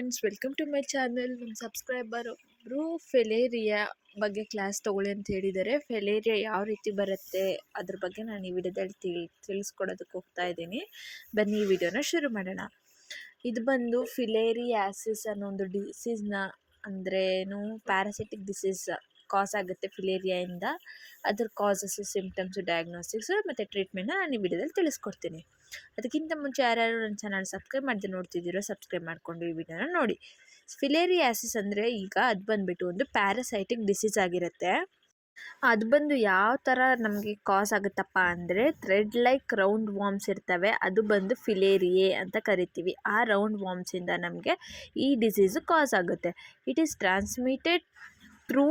Friends, welcome to my channel. ನಮ್ಮ subscriber ಒಬ್ಬರು filaria ಬಗ್ಗೆ ಕ್ಲಾಸ್ ತೊಗೊಳ್ಳಿ ಅಂತ ಹೇಳಿದ್ದಾರೆ. ಫಿಲೇರಿಯಾ ಯಾವ ರೀತಿ ಬರುತ್ತೆ ಅದ್ರ ಬಗ್ಗೆ ನಾನು ಈ ವಿಡಿಯೋದಲ್ಲಿ ತಿಳಿಸ್ಕೊಡೋದಕ್ಕೆ ಹೋಗ್ತಾ ಇದ್ದೀನಿ. ಬನ್ನಿ ಈ ವಿಡಿಯೋನ ಶುರು ಮಾಡೋಣ. ಇದು ಬಂದು ಫಿಲೇರಿಯಾಸಿಸ್ ಅನ್ನೋ ಒಂದು ಡಿಸೀಸ್ನ, ಅಂದರೆ ಏನು, ಪ್ಯಾರಾಸಿಟಿಕ್ ಡಿಸೀಸ್ ಕಾಸ್ ಆಗುತ್ತೆ ಫಿಲೇರಿಯಾಯಿಂದ. ಅದ್ರ ಕಾಸಸ್, ಸಿಂಪ್ಟಮ್ಸು, ಡಯಾಗ್ನೋಸ್ಟಿಕ್ಸ್ ಮತ್ತು ಟ್ರೀಟ್ಮೆಂಟ್ನ ನಾನು ಈ ವಿಡಿಯೋದಲ್ಲಿ ತಿಳಿಸ್ಕೊಡ್ತೀನಿ. ಅದಕ್ಕಿಂತ ಮುಂಚೆ ಯಾರ್ಯಾರು ನನ್ನ ಚಾನಲ್ ಸಬ್ಸ್ಕ್ರೈಬ್ ಮಾಡದೆ ನೋಡ್ತಿದ್ದೀರೋ ಸಬ್ಸ್ಕ್ರೈಬ್ ಮಾಡಿಕೊಂಡು ಈ ವಿಡಿಯೋನ ನೋಡಿ. ಫಿಲೇರಿಯಾಸಿಸ್ ಅಂದರೆ ಈಗ ಅದು ಬಂದುಬಿಟ್ಟು ಒಂದು ಪ್ಯಾರಾಸೈಟಿಕ್ ಡಿಸೀಸ್ ಆಗಿರುತ್ತೆ. ಅದು ಬಂದು ಯಾವ ಥರ ನಮಗೆ ಕಾಸ್ ಆಗುತ್ತಪ್ಪ ಅಂದರೆ, ಥ್ರೆಡ್ ಲೈಕ್ ರೌಂಡ್ ವಾರ್ಮ್ಸ್ ಇರ್ತವೆ, ಅದು ಬಂದು ಫಿಲೇರಿಯೇ ಅಂತ ಕರಿತೀವಿ. ಆ ರೌಂಡ್ ವಾರ್ಮ್ಸಿಂದ ನಮಗೆ ಈ ಡಿಸೀಸು ಕಾಸ್ ಆಗುತ್ತೆ. ಇಟ್ ಈಸ್ ಟ್ರಾನ್ಸ್ಮಿಟೆಡ್ ಥ್ರೂ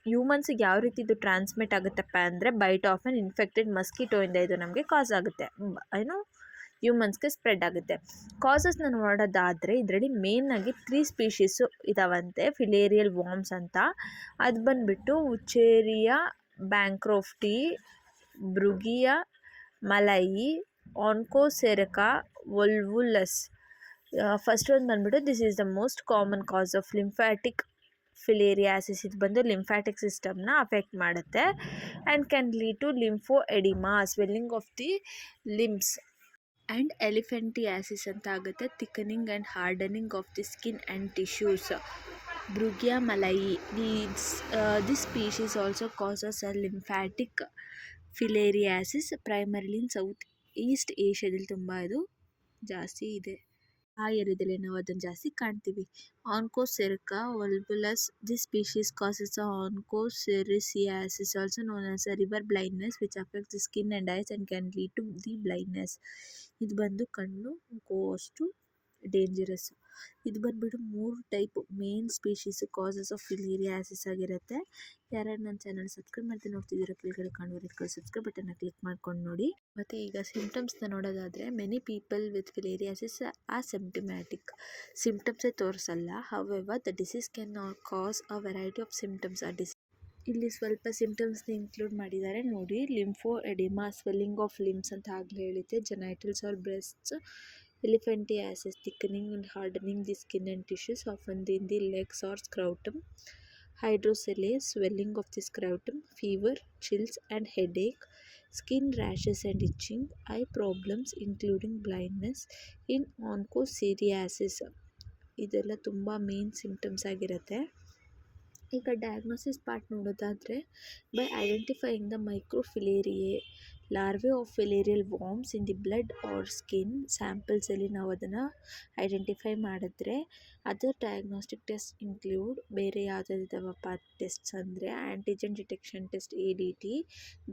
ಹ್ಯೂಮನ್ಸಿಗೆ ಯಾವ ರೀತಿ ಇದು ಟ್ರಾನ್ಸ್ಮಿಟ್ ಆಗುತ್ತಪ್ಪ ಅಂದರೆ, ಬೈಟ್ ಆಫ್ ಆನ್ ಇನ್ಫೆಕ್ಟೆಡ್ ಮಸ್ಕಿಟೋಯಿಂದ ಇದು ನಮಗೆ ಕಾಸ್ ಆಗುತ್ತೆ, ಏನು ಹ್ಯೂಮನ್ಸ್ಗೆ ಸ್ಪ್ರೆಡ್ ಆಗುತ್ತೆ. ಕಾಸಸ್ನ ನೋಡೋದಾದರೆ ಇದರಲ್ಲಿ ಮೇಯ್ನಾಗಿ 3 ಸ್ಪೀಷೀಸು ಇದಾವಂತೆ ಫಿಲೇರಿಯಲ್ ವಾರ್ಮ್ಸ್ ಅಂತ. ಅದು ಬಂದುಬಿಟ್ಟು ಉಚೇರಿಯಾ ಬ್ಯಾಂಕ್ರೋಫ್ಟಿ, ಬ್ರುಗಿಯಾ ಮಲಯಿ, ಆನ್ಕೋಸೆರಕಾ ವೊಲ್ವುಲಸ್. ಫಸ್ಟ್ ಒಂದು ಬಂದುಬಿಟ್ಟು this is the most common cause of lymphatic filariasis. ಇದು ಬಂದು ಲಿಂಫ್ಯಾಟಿಕ್ ಸಿಸ್ಟಮ್ನ ಅಫೆಕ್ಟ್ ಮಾಡುತ್ತೆ and can lead to lymphoedema, swelling of the limbs, and elephantiasis ಅಂತ ಆಗುತ್ತೆ, thickening and hardening of the skin and tissues. Brugia malayi, this species also causes a lymphatic filariasis, primarily in south east ಏಷ್ಯಾದಲ್ಲಿ ತುಂಬ ಇದು ಜಾಸ್ತಿ ಇದೆ. ಆ ಏರಿಯಾದಲ್ಲಿ ನಾವು ಅದನ್ನು ಜಾಸ್ತಿ ಕಾಣ್ತೀವಿ. Onchocerca volvulus, this species causes onchocerciasis, also known as river blindness, which affects the skin and eyes and can lead to the blindness. ಇದು ಬಂದು ಕಣ್ಣು ಅಷ್ಟು ಡೇಂಜರಸ್. ಇದು ಬಂದುಬಿಟ್ಟು 3 type main species causes of filariasis ಆಗಿರುತ್ತೆ. ಯಾರ್ಯಾರು ನನ್ನ ಚಾನಲ್ ಸಬ್ಸ್ಕ್ರೈಬ್ ಮಾಡ್ತಾ ನೋಡ್ತಿದ್ದೀರೋ ಕೆಳಗಡೆ ಕಾಣುವ ರೆಡ್ ಕಲರ್ ಸಬ್ಸ್ಕ್ರೈಬ್ ಬಟನ್ನ ಕ್ಲಿಕ್ ಮಾಡ್ಕೊಂಡು ನೋಡಿ. ಮತ್ತು ಈಗ ಸಿಂಪ್ಟಮ್ಸ್ನ ನೋಡೋದಾದರೆ, many people with filariasis are symptomatic, ಸಿಂಪ್ಟಮ್ಸೇ ತೋರಿಸಲ್ಲ. However the disease can cause a variety of symptoms. ಇಲ್ಲಿ ಸ್ವಲ್ಪ ಸಿಂಪ್ಟಮ್ಸ್ನ ಇನ್ಕ್ಲೂಡ್ ಮಾಡಿದ್ದಾರೆ ನೋಡಿ. Lymphoedema, swelling of limbs ಅಂತ ಆಗಲೇ ಹೇಳಿದ್ದೆ. Genitals or breasts. Elephantiasis, thickening and hardening the skin and tissues, often in the legs or scrotum. Hydroceles, swelling of the scrotum. Fever, chills and headache. Skin rashes and itching. Eye problems including blindness in onchocerciasis. ಇದೆಲ್ಲ ತುಂಬ main symptoms ಆಗಿರುತ್ತೆ. ಈಗ diagnosis part ನೋಡೋದಾದರೆ, by identifying the ಮೈಕ್ರೋಫಿಲೇರಿಯೇ larvae of filarial worms in the blood or skin ಸ್ಯಾಂಪಲ್ಸಲ್ಲಿ ನಾವು ಅದನ್ನು identify ಮಾಡಿದ್ರೆ, other diagnostic test include, ಬೇರೆ ಯಾವುದಾದವಪ್ಪ ಟೆಸ್ಟ್ಸ್ ಅಂದರೆ antigen detection test, ADT.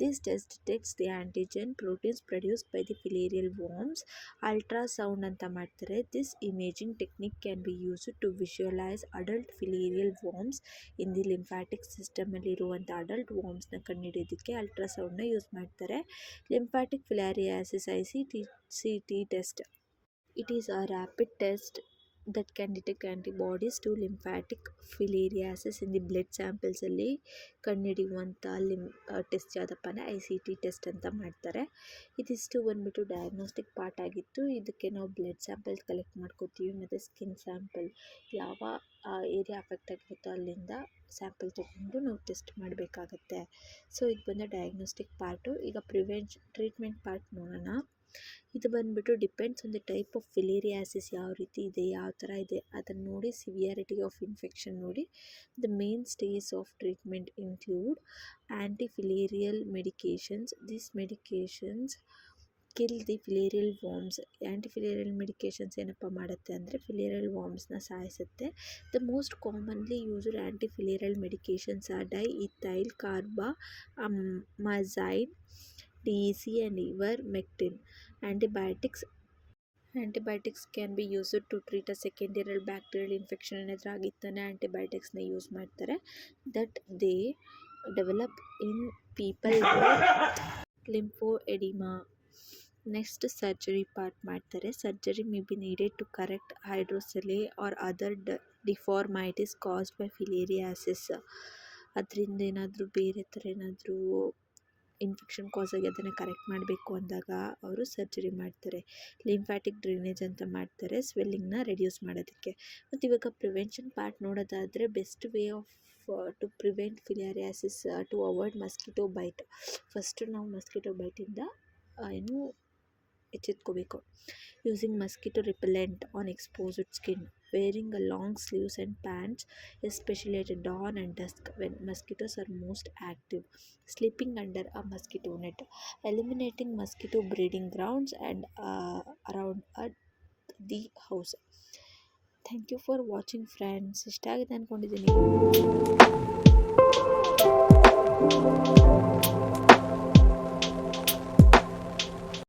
This test detects the antigen proteins produced by the filarial worms. Ultrasound ಅಂತ ಮಾಡ್ತಾರೆ. This imaging technique can be used to visualise adult filarial worms in the lymphatic ಸಿಸ್ಟಮಲ್ಲಿ ಇರುವಂಥ adult ವಾರ್ಮ್ಸ್ನ ಕಂಡುಹಿಡಿಯೋದಕ್ಕೆ ಅಲ್ಟ್ರಾಸೌಂಡ್ನ use ಮಾಡ್ತಾರೆ. Lymphatic filariasis ICT test. It is a rapid test that can detect antibodies to lymphatic filariasis in the blood ಸ್ಯಾಂಪಲ್ಸಲ್ಲಿ ಕಂಡುಹಿಡಿಯುವಂಥ test ಯಾವುದಪ್ಪ ಅಂದರೆ ICT ಟೆಸ್ಟ್ ಅಂತ ಮಾಡ್ತಾರೆ. ಇದಿಷ್ಟು ಬಂದುಬಿಟ್ಟು ಡಯಾಗ್ನೋಸ್ಟಿಕ್ ಪಾರ್ಟ್ ಆಗಿತ್ತು. ಇದಕ್ಕೆ ನಾವು ಬ್ಲಡ್ ಸ್ಯಾಂಪಲ್ಸ್ ಕಲೆಕ್ಟ್ ಮಾಡ್ಕೋತೀವಿ ಮತ್ತು ಸ್ಕಿನ್ ಸ್ಯಾಂಪಲ್, ಯಾವ ಏರಿಯಾ ಅಫೆಕ್ಟ್ ಆಗಿರುತ್ತೋ ಅಲ್ಲಿಂದ ಸ್ಯಾಂಪಲ್ ತೊಗೊಂಡು ನಾವು ಟೆಸ್ಟ್ ಮಾಡಬೇಕಾಗತ್ತೆ. ಸೊ ಇದು ಬಂದು ಡಯಾಗ್ನೋಸ್ಟಿಕ್ ಪಾರ್ಟು. ಈಗ ಟ್ರೀಟ್ಮೆಂಟ್ ಪಾರ್ಟ್ ನೋಡೋಣ. ಇದು ಬಂದುಬಿಟ್ಟು depends on the type of filariasis, ಯಾವ ರೀತಿ ಇದೆ, ಯಾವ ಥರ ಇದೆ ಅದನ್ನು ನೋಡಿ, ಸಿವಿಯಾರಿಟಿ ಆಫ್ ಇನ್ಫೆಕ್ಷನ್ ನೋಡಿ. The main stage of treatment include antifilarial medications. This medications kill the filarial worms. Antifilarial medications ಏನಪ್ಪ ಮಾಡುತ್ತೆ ಅಂದರೆ ಫಿಲೇರಿಯಲ್ ವಾರ್ಮ್ಸ್ನ ಸಾಯಿಸುತ್ತೆ. The most commonly used antifilarial medications are diethylcarbamazine, DEC and ivermectin. Antibiotics can be used to treat a secondary bacterial infection. ಏನಾದರೂ ಆಗಿತ್ತಾನೆ ಆ್ಯಂಟಿಬಯೋಟಿಕ್ಸ್ನ use ಮಾಡ್ತಾರೆ. That they develop in people lymphoedema. Next surgery part ಮಾಡ್ತಾರೆ. Surgery may be needed to correct hydrocele or other deformities caused by filariasis. ಅದರಿಂದ ಏನಾದರೂ ಬೇರೆ ಥರ ಏನಾದರೂ ಇನ್ಫೆಕ್ಷನ್ ಕಾಸ್ ಆಗಿ ಅದನ್ನು ಕರೆಕ್ಟ್ ಮಾಡಬೇಕು ಅಂದಾಗ ಅವರು ಸರ್ಜರಿ ಮಾಡ್ತಾರೆ. ಲಿಂಫ್ಯಾಟಿಕ್ ಡ್ರೈನೇಜ್ ಅಂತ ಮಾಡ್ತಾರೆ ಸ್ವೆಲ್ಲಿಂಗ್ನ ರೆಡ್ಯೂಸ್ ಮಾಡೋದಕ್ಕೆ. ಮತ್ತು ಇವಾಗ ಪ್ರಿವೆನ್ಷನ್ ಪಾರ್ಟ್ ನೋಡೋದಾದರೆ best way of to prevent filariasis to avoid mosquito bite. First ನಾವು ಮಸ್ಕಿಟೋ ಬೈಟಿಂದ ಏನು ಎಚ್ಚೆತ್ಕೋಬೇಕು. Using mosquito repellent on exposed skin, wearing a long sleeves and pants especially at dawn and dusk when mosquitoes are most active, sleeping under a mosquito net, eliminating mosquito breeding grounds and around the house. Thank you for watching friends. ಇಷ್ಟ ಆಗಿದೆ ಅಂದ್ಕೊಂಡಿದ್ದೀನಿ.